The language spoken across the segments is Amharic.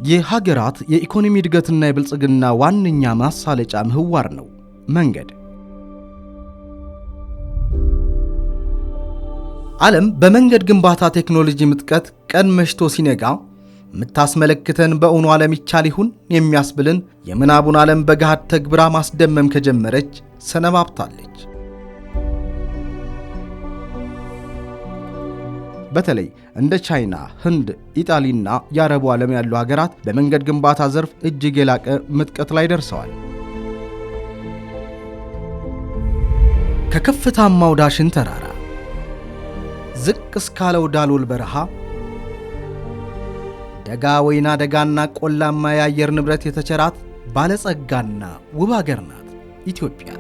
የሀገራት የኢኮኖሚ እድገትና የብልጽግና ዋነኛ ማሳለጫ ምህዋር ነው መንገድ። ዓለም በመንገድ ግንባታ ቴክኖሎጂ ምጥቀት ቀን መሽቶ ሲነጋ ምታስመለክተን በእውኑ ዓለም ይቻል ይሁን የሚያስብልን የምናቡን ዓለም በገሃድ ተግብራ ማስደመም ከጀመረች ሰነባብታለች። በተለይ እንደ ቻይና፣ ህንድ፣ ኢጣሊና የአረቡ ዓለም ያሉ ሀገራት በመንገድ ግንባታ ዘርፍ እጅግ የላቀ ምጥቀት ላይ ደርሰዋል። ከከፍታማው ዳሽን ተራራ ዝቅ እስካለው ዳሎል በረሃ ደጋ ወይና ደጋና ቆላማ የአየር ንብረት የተቸራት ባለጸጋና ውብ ሀገር ናት ኢትዮጵያ።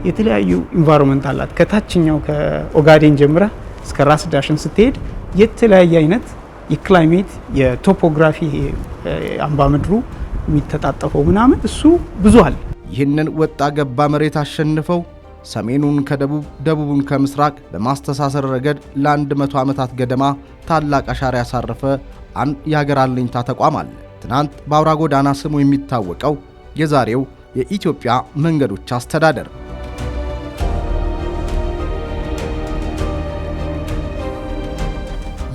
የተለያዩ ኢንቫይሮንመንት አላት። ከታችኛው ከኦጋዴን ጀምራ እስከ ራስ ዳሽን ስትሄድ የተለያየ አይነት የክላይሜት የቶፖግራፊ አምባ ምድሩ የሚተጣጠፈው ምናምን እሱ ብዙ አለ። ይህንን ወጣ ገባ መሬት አሸንፈው ሰሜኑን ከደቡብ ደቡቡን ከምስራቅ በማስተሳሰር ረገድ ለ100 ዓመታት ገደማ ታላቅ አሻራ ያሳረፈ አንድ የሀገር አለኝታ ተቋም አለ። ትናንት በአውራ ጎዳና ስሙ የሚታወቀው የዛሬው የኢትዮጵያ መንገዶች አስተዳደር።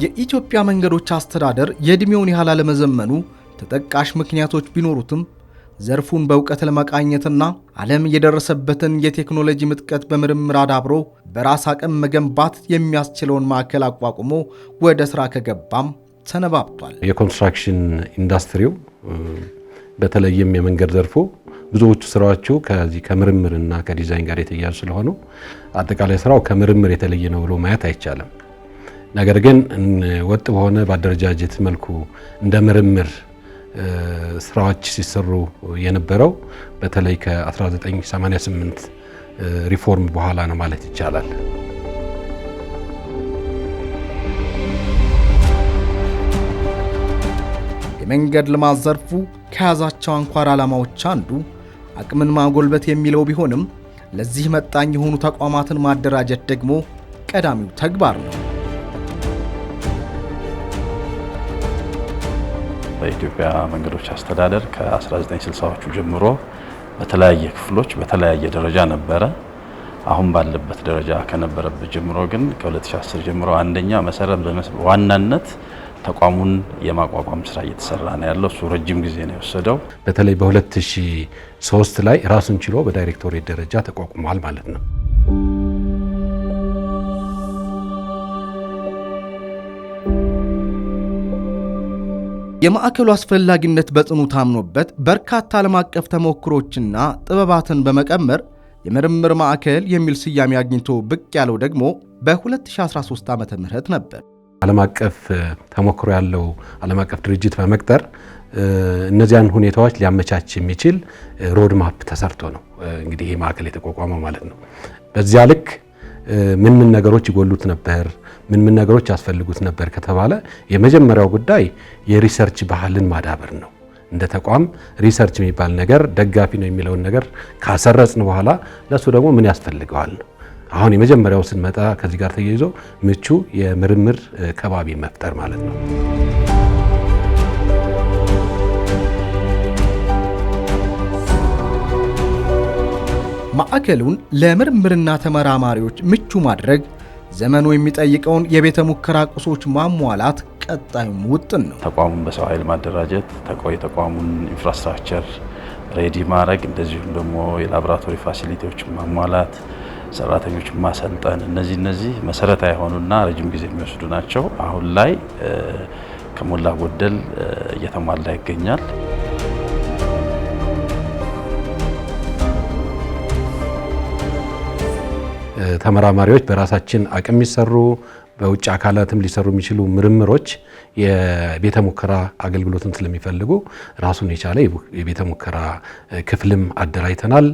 የኢትዮጵያ መንገዶች አስተዳደር የዕድሜውን ያህል አለመዘመኑ ተጠቃሽ ምክንያቶች ቢኖሩትም ዘርፉን በእውቀት ለመቃኘትና ዓለም የደረሰበትን የቴክኖሎጂ ምጥቀት በምርምር አዳብሮ በራስ አቅም መገንባት የሚያስችለውን ማዕከል አቋቁሞ ወደ ሥራ ከገባም ሰነባብቷል። የኮንስትራክሽን ኢንዱስትሪው በተለይም የመንገድ ዘርፉ ብዙዎቹ ስራዎቹ ከዚህ ከምርምርና ከዲዛይን ጋር የተያያዙ ስለሆኑ አጠቃላይ ስራው ከምርምር የተለየ ነው ብሎ ማየት አይቻልም። ነገር ግን ወጥ በሆነ በአደረጃጀት መልኩ እንደ ምርምር ስራዎች ሲሰሩ የነበረው በተለይ ከ1988 ሪፎርም በኋላ ነው ማለት ይቻላል። የመንገድ ልማት ዘርፉ ከያዛቸው አንኳር ዓላማዎች አንዱ አቅምን ማጎልበት የሚለው ቢሆንም ለዚህ መጣኝ የሆኑ ተቋማትን ማደራጀት ደግሞ ቀዳሚው ተግባር ነው። በኢትዮጵያ መንገዶች አስተዳደር ከ1960ዎቹ ጀምሮ በተለያየ ክፍሎች በተለያየ ደረጃ ነበረ። አሁን ባለበት ደረጃ ከነበረበት ጀምሮ ግን ከ2010 ጀምሮ አንደኛ መሰረት ዋናነት ተቋሙን የማቋቋም ስራ እየተሰራ ነው ያለው። እሱ ረጅም ጊዜ ነው የወሰደው። በተለይ በ2003 ላይ ራሱን ችሎ በዳይሬክቶሬት ደረጃ ተቋቁሟል ማለት ነው። የማዕከሉ አስፈላጊነት በጽኑ ታምኖበት በርካታ ዓለም አቀፍ ተሞክሮችና ጥበባትን በመቀመር የምርምር ማዕከል የሚል ስያሜ አግኝቶ ብቅ ያለው ደግሞ በ2013 ዓመተ ምህረት ነበር። ዓለም አቀፍ ተሞክሮ ያለው ዓለም አቀፍ ድርጅት በመቅጠር እነዚያን ሁኔታዎች ሊያመቻች የሚችል ሮድ ማፕ ተሰርቶ ነው እንግዲህ ይሄ ማዕከል የተቋቋመው ማለት ነው። በዚያ ልክ ምን ነገሮች ይጎሉት ነበር፣ ምን ነገሮች ያስፈልጉት ነበር ከተባለ የመጀመሪያው ጉዳይ የሪሰርች ባህልን ማዳበር ነው። እንደ ተቋም ሪሰርች የሚባል ነገር ደጋፊ ነው የሚለውን ነገር ካሰረጽን በኋላ ለሱ ደግሞ ምን ያስፈልገዋል ነው። አሁን የመጀመሪያው ስንመጣ ከዚህ ጋር ተያይዞ ምቹ የምርምር ከባቢ መፍጠር ማለት ነው። ማዕከሉን ለምርምርና ተመራማሪዎች ምቹ ማድረግ ዘመኑ የሚጠይቀውን የቤተ ሙከራ ቁሶች ማሟላት ቀጣዩም ውጥን ነው። ተቋሙን በሰው ኃይል ማደራጀት፣ ተቋሙን ኢንፍራስትራክቸር ሬዲ ማድረግ፣ እንደዚሁም ደግሞ የላቦራቶሪ ፋሲሊቲዎች ማሟላት፣ ሰራተኞች ማሰልጠን፣ እነዚህ መሰረታዊ የሆኑና ረጅም ጊዜ የሚወስዱ ናቸው። አሁን ላይ ከሞላ ጎደል እየተሟላ ይገኛል። ተመራማሪዎች በራሳችን አቅም የሚሰሩ በውጭ አካላትም ሊሰሩ የሚችሉ ምርምሮች የቤተ ሙከራ አገልግሎትን ስለሚፈልጉ ራሱን የቻለ የቤተ ሙከራ ክፍልም አደራጅተናል።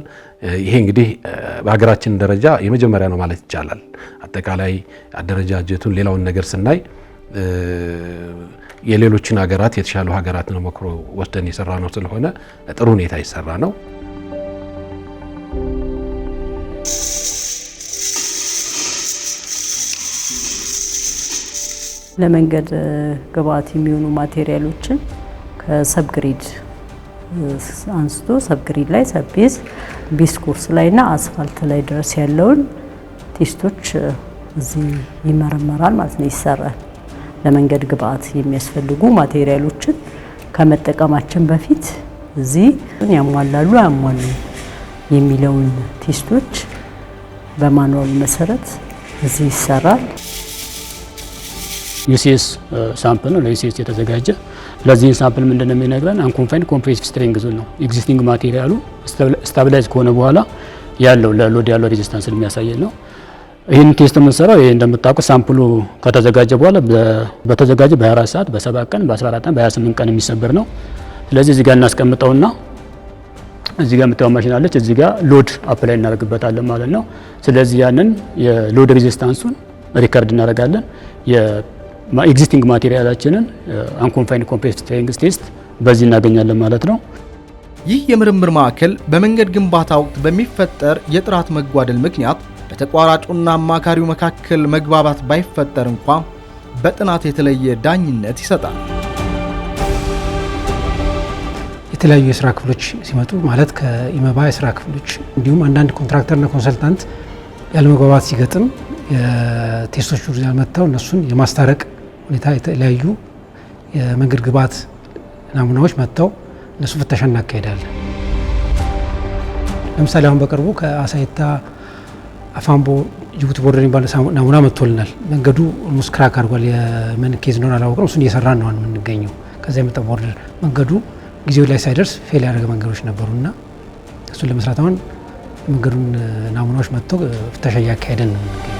ይሄ እንግዲህ በሀገራችን ደረጃ የመጀመሪያ ነው ማለት ይቻላል። አጠቃላይ አደረጃጀቱን ሌላውን ነገር ስናይ የሌሎችን ሀገራት የተሻሉ ሀገራት ነው መክሮ ወስደን የሰራ ነው ስለሆነ ጥሩ ሁኔታ ይሰራ ነው። ለመንገድ ግብአት የሚሆኑ ማቴሪያሎችን ከሰብግሪድ አንስቶ ሰብግሪድ ላይ ሰቤዝ ቤዝ ኮርስ ላይና አስፋልት ላይ ድረስ ያለውን ቴስቶች እዚህ ይመረመራል ማለት ነው፣ ይሰራል። ለመንገድ ግብአት የሚያስፈልጉ ማቴሪያሎችን ከመጠቀማችን በፊት እዚህ ያሟላሉ አያሟሉ የሚለውን ቴስቶች በማኑዋል መሰረት እዚህ ይሰራል። ዩሲኤስ ሳምፕል ነው፣ ለዩሲኤስ የተዘጋጀ። ለዚህ ሳምፕል ምንድነው የሚነግረን? አንኮንፋይንድ ኮምፕሬሲቭ ስትሬንግዝ ነው። ኤግዚስቲንግ ማቴሪያሉ ስታቢላይዝ ከሆነ በኋላ ያለው ለሎድ ያለው ሬዚስታንስ የሚያሳይ ነው። ይህን ቴስት የምንሰራው ይሄ እንደምታውቁ ሳምፕሉ ከተዘጋጀ በኋላ በተዘጋጀ በ24 ሰዓት፣ በ7 ቀን፣ በ14 ቀን፣ በ28 ቀን የሚሰበር ነው። ስለዚህ እዚህ ጋር እናስቀምጠውና እዚህ ጋር የምታየው ማሽን አለች። እዚህ ጋር ሎድ አፕላይ እናደርግበታለን ማለት ነው። ስለዚህ ያንን የሎድ ሬዚስታንሱን ሪከርድ እናደርጋለን። የኤግዚስቲንግ ማቴሪያላችንን አንኮንፋይንድ ኮምፕሬሲቭ ስትሬንግዝ ቴስት በዚህ እናገኛለን ማለት ነው። ይህ የምርምር ማዕከል በመንገድ ግንባታ ወቅት በሚፈጠር የጥራት መጓደል ምክንያት በተቋራጩና አማካሪው መካከል መግባባት ባይፈጠር እንኳ በጥናት የተለየ ዳኝነት ይሰጣል። የተለያዩ የስራ ክፍሎች ሲመጡ ማለት ከኢመባ የስራ ክፍሎች እንዲሁም አንዳንድ ኮንትራክተርና ኮንሰልታንት ያለመግባባት ሲገጥም የቴስቶች ሪዛልት መጥተው እነሱን የማስታረቅ ሁኔታ የተለያዩ የመንገድ ግብአት ናሙናዎች መጥተው እነሱ ፍተሻ እናካሄዳለን። ለምሳሌ አሁን በቅርቡ ከአሳይታ አፋምቦ ጅቡቲ ቦርደር የሚባል ናሙና መጥቶልናል። መንገዱ ኦልሞስት ክራክ አድርጓል። የምን ኬዝ እንደሆነ አላወቅነው። እሱን እየሰራን ነው የምንገኘው። ከዛ የመጣ ቦርደር መንገዱ ጊዜው ላይ ሳይደርስ ፌል ያደረገ መንገዶች ነበሩና እሱን ለመስራት አሁን መንገዱን ናሙናዎች መጥተው ፍተሻ እያካሄደን ነው የምንገኘው።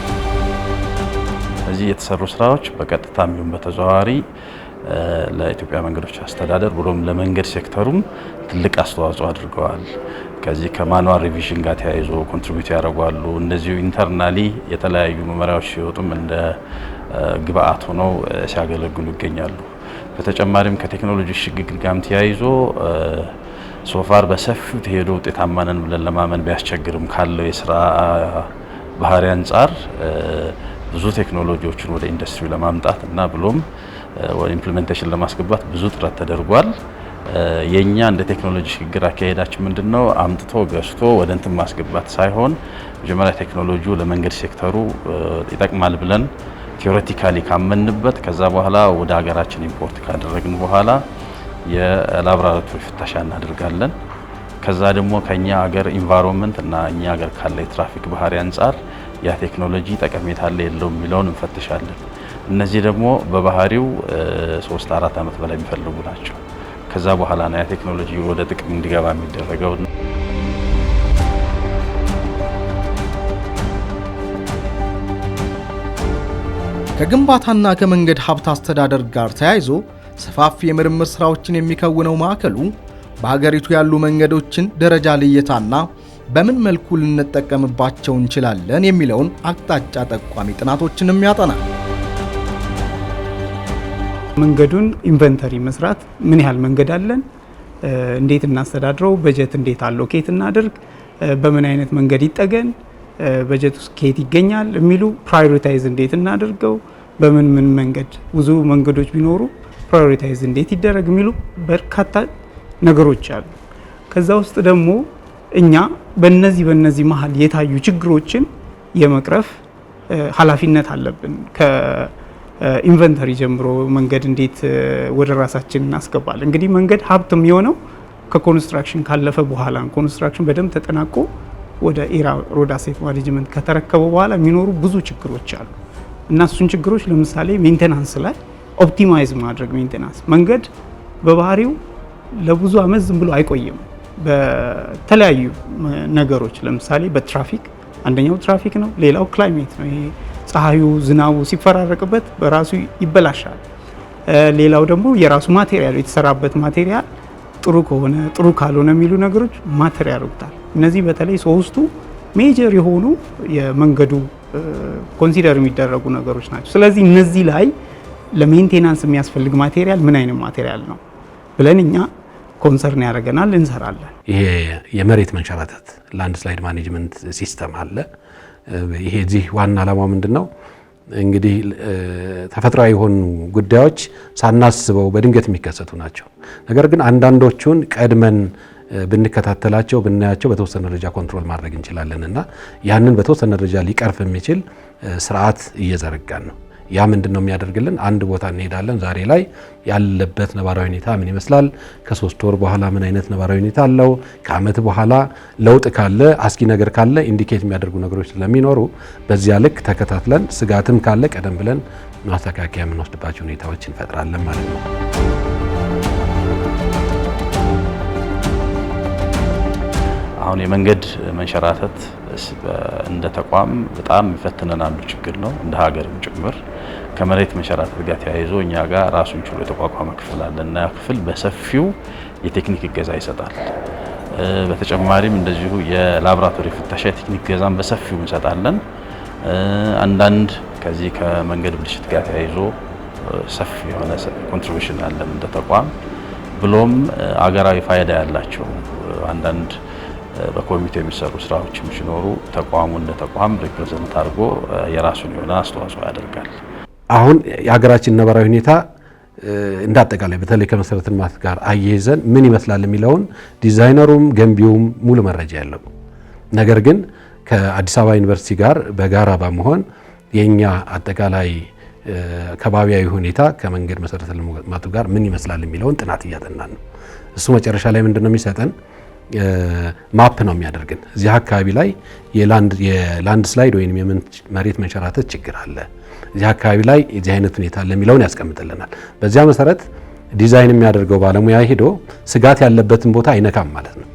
እዚህ የተሰሩ ስራዎች በቀጥታም ይሁን በተዘዋዋሪ ለኢትዮጵያ መንገዶች አስተዳደር ብሎም ለመንገድ ሴክተሩም ትልቅ አስተዋጽኦ አድርገዋል። ከዚህ ከማኑዋል ሪቪዥን ጋር ተያይዞ ኮንትሪቢዩት ያደርጋሉ። እንደዚሁ ኢንተርናሊ የተለያዩ መመሪያዎች ሲወጡም እንደ ግብአት ሆነው ሲያገለግሉ ይገኛሉ። በተጨማሪም ከቴክኖሎጂ ሽግግር ጋርም ተያይዞ ሶፋር በሰፊው ተሄዶ ውጤታማ ነን ብለን ለማመን ቢያስቸግርም ካለው የስራ ባህሪ አንጻር ብዙ ቴክኖሎጂዎችን ወደ ኢንዱስትሪ ለማምጣት እና ብሎም ወደ ኢምፕሊሜንቴሽን ለማስገባት ብዙ ጥረት ተደርጓል። የኛ እንደ ቴክኖሎጂ ሽግግር አካሄዳችን ምንድነው? አምጥቶ ገዝቶ ወደ እንትን ማስገባት ሳይሆን መጀመሪያ ቴክኖሎጂው ለመንገድ ሴክተሩ ይጠቅማል ብለን ቲዮሬቲካሊ ካመንበት ከዛ በኋላ ወደ ሀገራችን ኢምፖርት ካደረግን በኋላ የላብራቶሪ ፍተሻ እናደርጋለን። ከዛ ደግሞ ከኛ ሀገር ኢንቫይሮንመንት እና እኛ ሀገር ካለ የትራፊክ ባህሪ አንጻር ያ ቴክኖሎጂ ጠቀሜታ አለ የለውም የሚለውን እንፈትሻለን። እነዚህ ደግሞ በባህሪው 3-4 ዓመት በላይ የሚፈልጉ ናቸው። ከዛ በኋላ ነው ያ ቴክኖሎጂ ወደ ጥቅም እንዲገባ የሚደረገው። ከግንባታና ከመንገድ ሀብት አስተዳደር ጋር ተያይዞ ሰፋፊ የምርምር ስራዎችን የሚከውነው ማዕከሉ በሀገሪቱ ያሉ መንገዶችን ደረጃ ልየታና በምን መልኩ ልንጠቀምባቸው እንችላለን የሚለውን አቅጣጫ ጠቋሚ ጥናቶችንም ያጠናል። መንገዱን ኢንቨንተሪ መስራት፣ ምን ያህል መንገድ አለን፣ እንዴት እናስተዳድረው፣ በጀት እንዴት አሎኬት እናድርግ፣ በምን አይነት መንገድ ይጠገን፣ በጀት ውስጥ ከየት ይገኛል የሚሉ ፕራዮሪታይዝ እንዴት እናድርገው፣ በምን መንገድ ብዙ መንገዶች ቢኖሩ ፕራዮሪታይዝ እንዴት ይደረግ የሚሉ በርካታ ነገሮች አሉ። ከዛ ውስጥ ደግሞ እኛ በእነዚህ መሀል የታዩ ችግሮችን የመቅረፍ ኃላፊነት አለብን። ከኢንቨንተሪ ጀምሮ መንገድ እንዴት ወደ ራሳችን እናስገባለን። እንግዲህ መንገድ ሀብት የሚሆነው ከኮንስትራክሽን ካለፈ በኋላ ኮንስትራክሽን በደንብ ተጠናቆ ወደ ኤራ ሮድ አሴት ማኔጅመንት ከተረከበ በኋላ የሚኖሩ ብዙ ችግሮች አሉ እና እሱን ችግሮች ለምሳሌ ሜንቴናንስ ላይ ኦፕቲማይዝ ማድረግ። ሜንቴናንስ መንገድ በባህሪው ለብዙ አመት ዝም ብሎ አይቆይም። በተለያዩ ነገሮች ለምሳሌ በትራፊክ አንደኛው ትራፊክ ነው፣ ሌላው ክላይሜት ነው። ይሄ ፀሐዩ ዝናቡ ሲፈራረቅበት በራሱ ይበላሻል። ሌላው ደግሞ የራሱ ማቴሪያል የተሰራበት ማቴሪያል ጥሩ ከሆነ ጥሩ ካልሆነ የሚሉ ነገሮች ማተር ያደርጉታል። እነዚህ በተለይ ሶስቱ ሜጀር የሆኑ የመንገዱ ኮንሲደር የሚደረጉ ነገሮች ናቸው። ስለዚህ እነዚህ ላይ ለሜንቴናንስ የሚያስፈልግ ማቴሪያል ምን አይነት ማቴሪያል ነው ብለን እኛ ኮንሰርን ያደርገናል፣ እንሰራለን። ይሄ የመሬት መንሸራተት ላንድ ስላይድ ማኔጅመንት ሲስተም አለ። ይሄ እዚህ ዋና ዓላማው ምንድነው? እንግዲህ ተፈጥሯዊ የሆኑ ጉዳዮች ሳናስበው በድንገት የሚከሰቱ ናቸው። ነገር ግን አንዳንዶቹን ቀድመን ብንከታተላቸው ብናያቸው በተወሰነ ደረጃ ኮንትሮል ማድረግ እንችላለን እና ያንን በተወሰነ ደረጃ ሊቀርፍ የሚችል ስርዓት እየዘረጋን ነው። ያ ምንድነው የሚያደርግልን? አንድ ቦታ እንሄዳለን። ዛሬ ላይ ያለበት ነባራዊ ሁኔታ ምን ይመስላል? ከ3 ወር በኋላ ምን አይነት ነባራዊ ሁኔታ አለው? ከአመት በኋላ ለውጥ ካለ አስጊ ነገር ካለ ኢንዲኬት የሚያደርጉ ነገሮች ስለሚኖሩ በዚያ ልክ ተከታትለን ስጋትም ካለ ቀደም ብለን ማስተካከያ የምንወስድባቸው ሁኔታዎች እንፈጥራለን ማለት ነው። አሁን የመንገድ መንሸራተት እንደ ተቋም በጣም ይፈትነናል ችግር ነው፣ እንደ ሀገርም ጭምር። ከመሬት መንሸራተት ጋር ተያይዞ እኛ ጋር ራሱን ችሎ የተቋቋመ ክፍል አለ እና ያ ክፍል በሰፊው የቴክኒክ እገዛ ይሰጣል። በተጨማሪም እንደዚሁ የላቦራቶሪ ፍተሻ የቴክኒክ እገዛን በሰፊው እንሰጣለን። አንዳንድ ከዚህ ከመንገድ ብልሽት ጋር ተያይዞ ሰፊ የሆነ ኮንትሪቢዩሽን አለን እንደ ተቋም። ብሎም አገራዊ ፋይዳ ያላቸው አንዳንድ በኮሚቴ የሚሰሩ ስራዎችም ሲኖሩ ተቋሙ እንደ ተቋም ሪፕሬዘንት አድርጎ የራሱን የሆነ አስተዋጽኦ ያደርጋል። አሁን የሀገራችን ነባራዊ ሁኔታ እንዳጠቃላይ በተለይ ከመሰረተ ልማት ጋር አያይዘን ምን ይመስላል የሚለውን ዲዛይነሩም ገንቢውም ሙሉ መረጃ ያለው፣ ነገር ግን ከአዲስ አበባ ዩኒቨርሲቲ ጋር በጋራ በመሆን የኛ አጠቃላይ ከባቢያዊ ሁኔታ ከመንገድ መሰረተ ልማቱ ጋር ምን ይመስላል የሚለውን ጥናት እያጠናን ነው። እሱ መጨረሻ ላይ ምንድነው የሚሰጠን? ማፕ ነው የሚያደርግን። እዚህ አካባቢ ላይ የላንድ ስላይድ ወይም የመሬት መንሸራተት ችግር አለ፣ እዚህ አካባቢ ላይ የዚህ አይነት ሁኔታ አለ የሚለውን ያስቀምጥልናል። በዚያ መሰረት ዲዛይን የሚያደርገው ባለሙያ ሄዶ ስጋት ያለበትን ቦታ አይነካም ማለት ነው።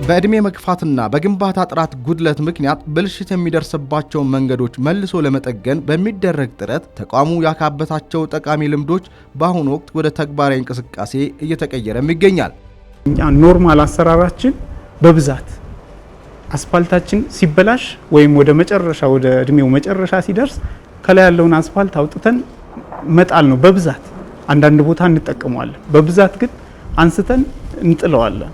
በዕድሜ መግፋትና በግንባታ ጥራት ጉድለት ምክንያት ብልሽት የሚደርስባቸውን መንገዶች መልሶ ለመጠገን በሚደረግ ጥረት ተቋሙ ያካበታቸው ጠቃሚ ልምዶች በአሁኑ ወቅት ወደ ተግባራዊ እንቅስቃሴ እየተቀየረም ይገኛል። እኛ ኖርማል አሰራራችን በብዛት አስፋልታችን ሲበላሽ ወይም ወደ መጨረሻ ወደ እድሜው መጨረሻ ሲደርስ ከላይ ያለውን አስፋልት አውጥተን መጣል ነው በብዛት። አንዳንድ ቦታ እንጠቀመዋለን፣ በብዛት ግን አንስተን እንጥለዋለን።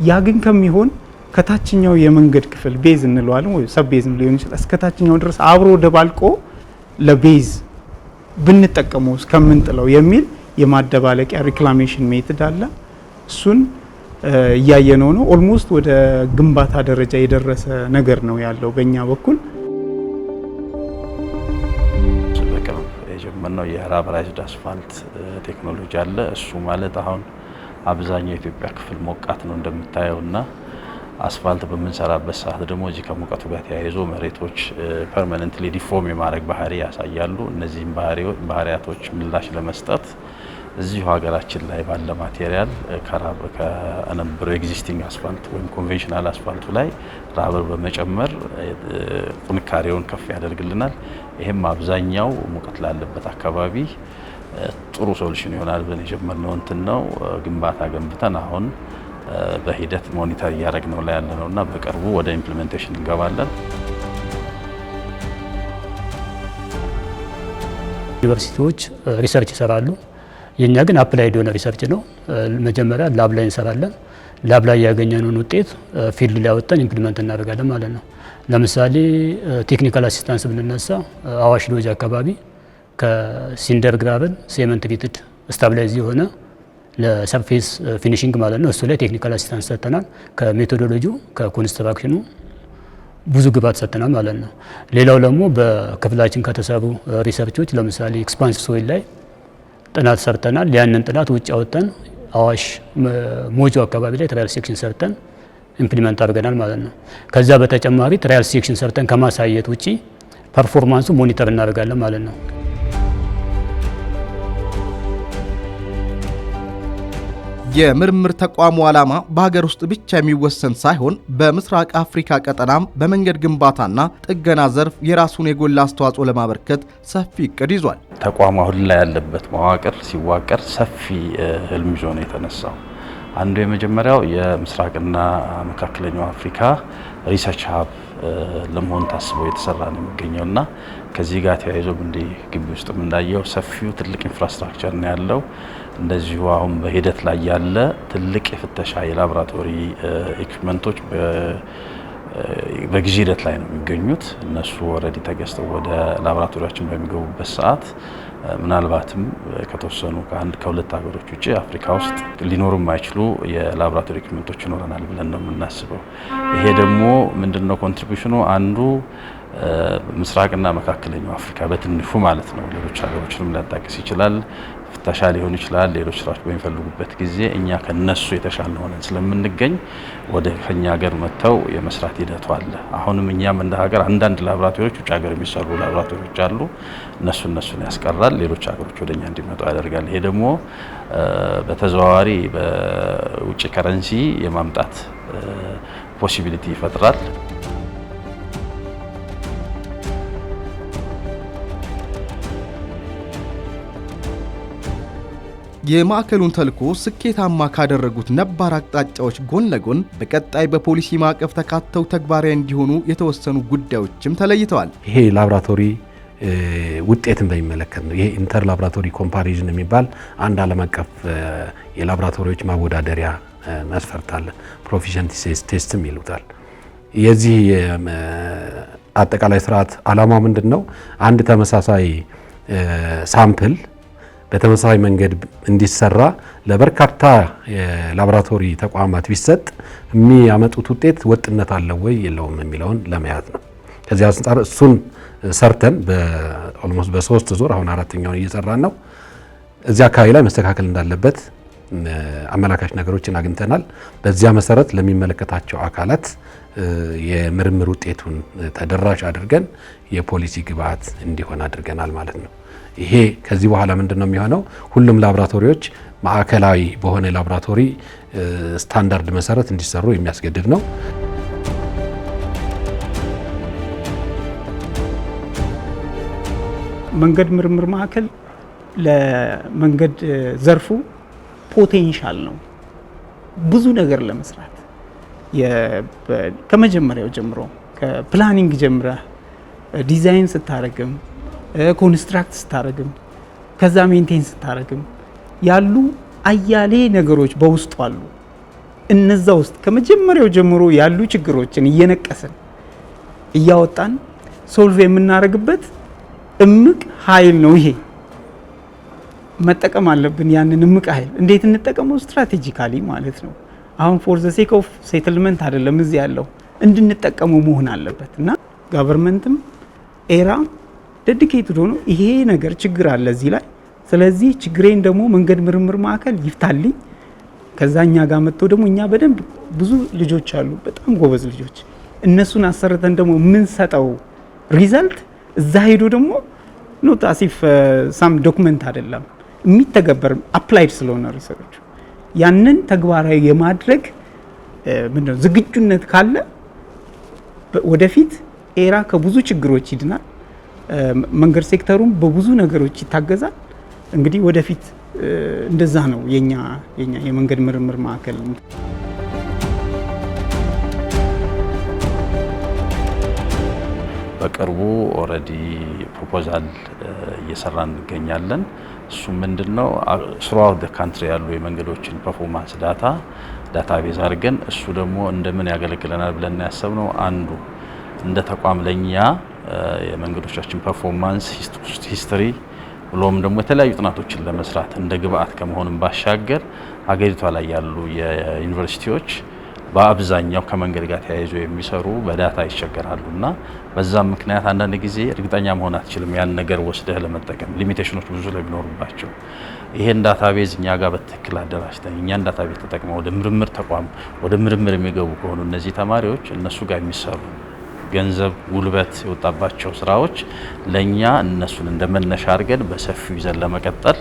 ያ ግን ከሚሆን ከታችኛው የመንገድ ክፍል ቤዝ እንለዋለን ወይ ሰብ ቤዝም ሊሆን ይችላል እስከ ታችኛው ድረስ አብሮ ደባልቆ ለቤዝ ብንጠቀመው እስከምንጥለው የሚል የማደባለቂያ ሪክላሜሽን ሜትድ አለ። እሱን እያየነው ነው። ኦልሞስት ወደ ግንባታ ደረጃ የደረሰ ነገር ነው ያለው በእኛ በኩል። በቅርብ የጀመርነው የራበራይዝድ አስፋልት ቴክኖሎጂ አለ። እሱ ማለት አሁን አብዛኛው የኢትዮጵያ ክፍል ሞቃት ነው እንደምታየውና አስፋልት በምንሰራበት ሰዓት ደግሞ እዚህ ከሙቀቱ ጋር ተያይዞ መሬቶች ፐርማነንትሊ ዲፎርም የማድረግ ባህሪ ያሳያሉ። እነዚህም ባህሪያቶች ምላሽ ለመስጠት እዚሁ ሀገራችን ላይ ባለ ማቴሪያል ከነበረው ኤግዚስቲንግ አስፋልት ወይም ኮንቬንሽናል አስፋልቱ ላይ ራበር በመጨመር ጥንካሬውን ከፍ ያደርግልናል። ይህም አብዛኛው ሙቀት ላለበት አካባቢ ጥሩ ሶሉሽን ይሆናል ብለን የጀመርነው እንትን ነው። ግንባታ ገንብተን አሁን በሂደት ሞኒተር እያደረግነው ላይ ያለነውና በቅርቡ ወደ ኢምፕሊሜንቴሽን እንገባለን። ዩኒቨርሲቲዎች ሪሰርች ይሰራሉ። የኛ ግን አፕላይድ የሆነ ሪሰርች ነው። መጀመሪያ ላብ ላይ እንሰራለን። ላብ ላይ ያገኘነውን ውጤት ፊልድ ላይ አወጣን ኢምፕሊመንት እናደርጋለን ማለት ነው። ለምሳሌ ቴክኒካል አሲስታንስ ብንነሳ አዋሽ ሎጅ አካባቢ ከሲንደር ግራቨል ሴመንት ሪትድ ስታብላይዝ የሆነ ለሰርፌስ ፊኒሺንግ ማለት ነው። እሱ ላይ ቴክኒካል አሲስታንስ ሰጥተናል። ከሜቶዶሎጂው ከኮንስትራክሽኑ ብዙ ግባት ሰጥተናል ማለት ነው። ሌላው ደግሞ በክፍላችን ከተሰሩ ሪሰርቾች ለምሳሌ ኤክስፓንሲቭ ሶይል ላይ ጥናት ሰርተናል። ያንን ጥናት ውጭ አወጣን አዋሽ ሞጆ አካባቢ ላይ ትራያል ሴክሽን ሰርተን ኢምፕሊመንት አድርገናል ማለት ነው። ከዛ በተጨማሪ ትራያል ሴክሽን ሰርተን ከማሳየት ውጪ ፐርፎርማንሱ ሞኒተር እናደርጋለን ማለት ነው። የምርምር ተቋሙ ዓላማ በሀገር ውስጥ ብቻ የሚወሰን ሳይሆን በምስራቅ አፍሪካ ቀጠናም በመንገድ ግንባታና ጥገና ዘርፍ የራሱን የጎላ አስተዋጽኦ ለማበርከት ሰፊ እቅድ ይዟል። ተቋሙ አሁን ላይ ያለበት መዋቅር ሲዋቀር ሰፊ ህልም ይዞ ነው የተነሳው። አንዱ የመጀመሪያው የምስራቅና መካከለኛው አፍሪካ ሪሰርች ሀብ ለመሆን ታስቦ የተሰራ ነው የሚገኘውና ከዚህ ጋር ተያይዞ እንዲህ ግቢ ውስጥም እንዳየው ሰፊው ትልቅ ኢንፍራስትራክቸር ነው ያለው። እንደዚሁ አሁን በሂደት ላይ ያለ ትልቅ የፍተሻ የላቦራቶሪ ኢኩዊፕመንቶች በግዢ ሂደት ላይ ነው የሚገኙት። እነሱ ኦልሬዲ ተገዝተው ወደ ላቦራቶሪያችን በሚገቡበት ሰዓት ምናልባትም ከተወሰኑ ከሁለት ሀገሮች ውጪ አፍሪካ ውስጥ ሊኖሩ የማይችሉ የላቦራቶሪ ኢኩዊፕመንቶች ይኖረናል ብለን ነው የምናስበው። ይሄ ደግሞ ምንድነው ኮንትሪቢዩሽኑ አንዱ ምስራቅና መካከለኛው አፍሪካ በትንሹ ማለት ነው፣ ሌሎች ሀገሮችንም ሊያጣቅስ ይችላል፣ ፍተሻ ሊሆን ይችላል። ሌሎች ስራዎች በሚፈልጉበት ጊዜ እኛ ከነሱ የተሻለ ሆነን ስለምንገኝ ወደ ከኛ ሀገር መጥተው የመስራት ሂደቱ አለ። አሁንም እኛም እንደ ሀገር አንዳንድ ላቦራቶሪዎች ውጭ ሀገር የሚሰሩ ላቦራቶሪዎች አሉ። እነሱን ያስቀራል፣ ሌሎች ሀገሮች ወደኛ እንዲመጡ ያደርጋል። ይሄ ደግሞ በተዘዋዋሪ በውጭ ከረንሲ የማምጣት ፖሲቢሊቲ ይፈጥራል። የማዕከሉን ተልዕኮ ስኬታማ ካደረጉት ነባር አቅጣጫዎች ጎን ለጎን በቀጣይ በፖሊሲ ማዕቀፍ ተካተው ተግባራዊ እንዲሆኑ የተወሰኑ ጉዳዮችም ተለይተዋል። ይሄ ላቦራቶሪ ውጤትን በሚመለከት ነው። ይሄ ኢንተር ላቦራቶሪ ኮምፓሪዥን የሚባል አንድ ዓለም አቀፍ የላቦራቶሪዎች ማወዳደሪያ መስፈርት አለ። ፕሮፊሸንሲ ቴስትም ይሉታል። የዚህ አጠቃላይ ስርዓት ዓላማ ምንድነው? አንድ ተመሳሳይ ሳምፕል በተመሳሳይ መንገድ እንዲሰራ ለበርካታ የላቦራቶሪ ተቋማት ቢሰጥ የሚያመጡት ውጤት ወጥነት አለው ወይ የለውም የሚለውን ለመያዝ ነው። ከዚህ አንፃር እሱን ሰርተን በኦልሞስት በ3 ዙር አሁን 4ኛውን እየሰራን ነው። እዚህ አካባቢ ላይ መስተካከል እንዳለበት አመላካች ነገሮችን አግኝተናል። በዚያ መሰረት ለሚመለከታቸው አካላት የምርምር ውጤቱን ተደራሽ አድርገን የፖሊሲ ግብዓት እንዲሆን አድርገናል ማለት ነው። ይሄ ከዚህ በኋላ ምንድነው የሚሆነው? ሁሉም ላቦራቶሪዎች ማዕከላዊ በሆነ ላቦራቶሪ ስታንዳርድ መሰረት እንዲሰሩ የሚያስገድድ ነው። መንገድ ምርምር ማዕከል ለመንገድ ዘርፉ ፖቴንሻል ነው ብዙ ነገር ለመስራት ከመጀመሪያው ጀምሮ ከፕላኒንግ ጀምረህ ዲዛይን ስታረግም ኮንስትራክት ስታረግም ከዛ ሜንቴን ስታረግም ያሉ አያሌ ነገሮች በውስጡ አሉ። እነዛ ውስጥ ከመጀመሪያው ጀምሮ ያሉ ችግሮችን እየነቀስን እያወጣን ሶልቭ የምናደርግበት እምቅ ኃይል ነው። ይሄ መጠቀም አለብን። ያንን እምቅ ኃይል እንዴት እንጠቀመው? ስትራቴጂካሊ ማለት ነው። አሁን ፎር ዘ ሴክ ኦፍ ሴትልመንት አይደለም እዚህ ያለው እንድንጠቀመው መሆን አለበት እና ጋቨርንመንትም ኤራ ዴዲኬትድ ሆኖ ይሄ ነገር ችግር አለ እዚህ ላይ፣ ስለዚህ ችግሬን ደግሞ መንገድ ምርምር ማዕከል ይፍታልኝ። ከዛኛ ጋር መጥቶ ደግሞ እኛ በደንብ ብዙ ልጆች አሉ በጣም ጎበዝ ልጆች፣ እነሱን አሰርተን ደግሞ የምንሰጠው ሪዛልት እዛ ሄዶ ደግሞ ኖት አሲፍ ሳም ዶክመንት አይደለም የሚተገበር አፕላይድ ስለሆነ ሪሰርች ያንን ተግባራዊ የማድረግ ምንድነው ዝግጁነት ካለ ወደፊት ኤራ ከብዙ ችግሮች ይድናል። መንገድ ሴክተሩም በብዙ ነገሮች ይታገዛል። እንግዲህ ወደፊት እንደዛ ነው የኛ የመንገድ ምርምር ማዕከል። በቅርቡ ኦልሬዲ ፕሮፖዛል እየሰራን እንገኛለን። እሱ ምንድነው ስራው ደ ካንትሪ ያሉ የመንገዶችን ፐርፎርማንስ ዳታቤዝ አድርገን እሱ ደግሞ እንደምን ያገለግለናል ብለን ያሰብነው አንዱ እንደ ተቋም ለኛ የመንገዶቻችን ፐርፎርማንስ ሂስትሪ ብሎም ደግሞ የተለያዩ ጥናቶችን ለመስራት እንደ ግብአት ከመሆንም ባሻገር ሀገሪቷ ላይ ያሉ የዩኒቨርሲቲዎች በአብዛኛው ከመንገድ ጋር ተያይዞ የሚሰሩ በዳታ ይቸገራሉና በዛም ምክንያት አንዳንድ ጊዜ እርግጠኛ መሆን አትችልም ያን ነገር ወስደህ ለመጠቀም ሊሚቴሽኖች ብዙ ስለሚኖሩባቸው ይሄን ዳታቤዝ እኛ ጋር በትክክል አደራጅተን እኛን ዳታቤዝ ተጠቅመው ወደ ምርምር ተቋም ወደ ምርምር የሚገቡ ከሆኑ እነዚህ ተማሪዎች እነሱ ጋር የሚሰሩ ገንዘብ ጉልበት የወጣባቸው ስራዎች ለኛ እነሱን እንደመነሻ አድርገን በሰፊው ይዘን ለመቀጠል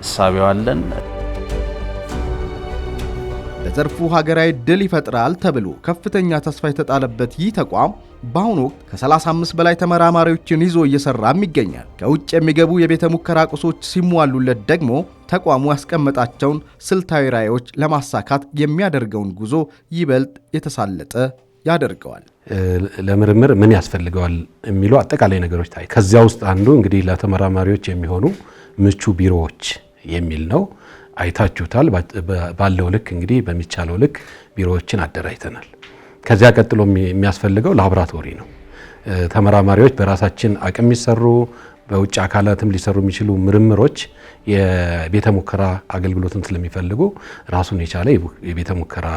እሳቤው አለን። ለዘርፉ ሀገራዊ ድል ይፈጥራል ተብሎ ከፍተኛ ተስፋ የተጣለበት ይህ ተቋም በአሁኑ ወቅት ከ35 በላይ ተመራማሪዎችን ይዞ እየሰራም ይገኛል። ከውጭ የሚገቡ የቤተ ሙከራ ቁሶች ሲሟሉለት ደግሞ ተቋሙ ያስቀመጣቸውን ስልታዊ ራዕዮች ለማሳካት የሚያደርገውን ጉዞ ይበልጥ የተሳለጠ ያደርገዋል። ለምርምር ምን ያስፈልገዋል የሚሉ አጠቃላይ ነገሮች ታይ። ከዚያ ውስጥ አንዱ እንግዲህ ለተመራማሪዎች የሚሆኑ ምቹ ቢሮዎች የሚል ነው። አይታችሁታል። ባለው ልክ እንግዲህ በሚቻለው ልክ ቢሮዎችን አደራጅተናል። ከዚያ ቀጥሎ የሚያስፈልገው ላቦራቶሪ ነው። ተመራማሪዎች በራሳችን አቅም የሚሰሩ በውጭ አካላትም ሊሰሩ የሚችሉ ምርምሮች የቤተ ሙከራ አገልግሎትን ስለሚፈልጉ ራሱን የቻለ የቤተ ሙከራ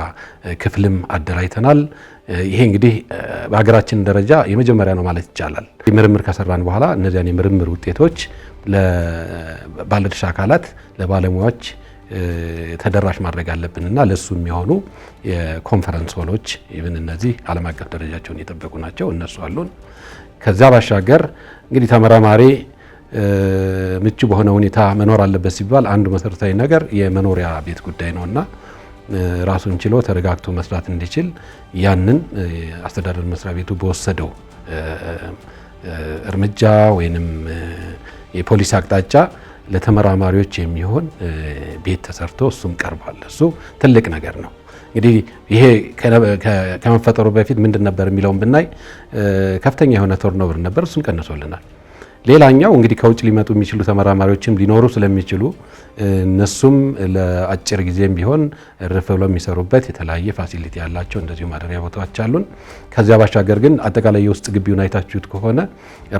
ክፍልም አደራጅተናል። ይሄ እንግዲህ በሀገራችን ደረጃ የመጀመሪያ ነው ማለት ይቻላል። ምርምር ከሰራን በኋላ እነዚያን የምርምር ውጤቶች ለባለድርሻ አካላት ለባለሙያዎች ተደራሽ ማድረግ አለብንና ለሱ የሚሆኑ የኮንፈረንስ ሆሎች ኢቭን እነዚህ ዓለም አቀፍ ደረጃቸውን የጠበቁ ናቸው፣ እነሱ አሉን። ከዛ ባሻገር እንግዲህ ተመራማሪ ምቹ በሆነ ሁኔታ መኖር አለበት ሲባል አንዱ መሰረታዊ ነገር የመኖሪያ ቤት ጉዳይ ነውና ራሱን ችሎ ተረጋግቶ መስራት እንዲችል ያንን አስተዳደር መስሪያ ቤቱ በወሰደው እርምጃ ወይንም የፖሊሲ አቅጣጫ ለተመራማሪዎች የሚሆን ቤት ተሰርቶ እሱም ቀርቧል። እሱ ትልቅ ነገር ነው። እንግዲህ ይሄ ከመፈጠሩ በፊት ምንድን ነበር የሚለውን ብናይ ከፍተኛ የሆነ ቶርኖቨር ነበር፣ እሱን ቀንሶልናል። ሌላኛው እንግዲህ ከውጭ ሊመጡ የሚችሉ ተመራማሪዎችም ሊኖሩ ስለሚችሉ እነሱም ለአጭር ጊዜም ቢሆን እርፍ ብለው የሚሰሩበት የተለያየ ፋሲሊቲ ያላቸው እንደዚሁ ማደሪያ ቦታዎች አሉን። ከዚያ ባሻገር ግን አጠቃላይ የውስጥ ግቢውን አይታችሁት ከሆነ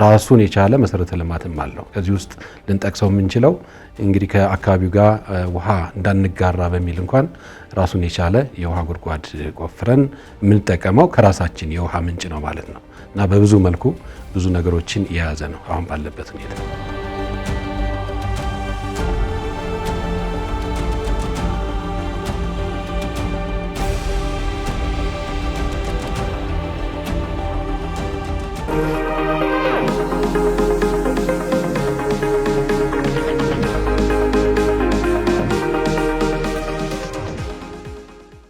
ራሱን የቻለ መሰረተ ልማትም አለው። ከዚህ ውስጥ ልንጠቅሰው የምንችለው እንግዲህ ከአካባቢው ጋር ውሃ እንዳንጋራ በሚል እንኳን ራሱን የቻለ የውሃ ጉድጓድ ቆፍረን የምንጠቀመው ከራሳችን የውሃ ምንጭ ነው ማለት ነው እና በብዙ መልኩ ብዙ ነገሮችን የያዘ ነው አሁን ባለበት ሁኔታ።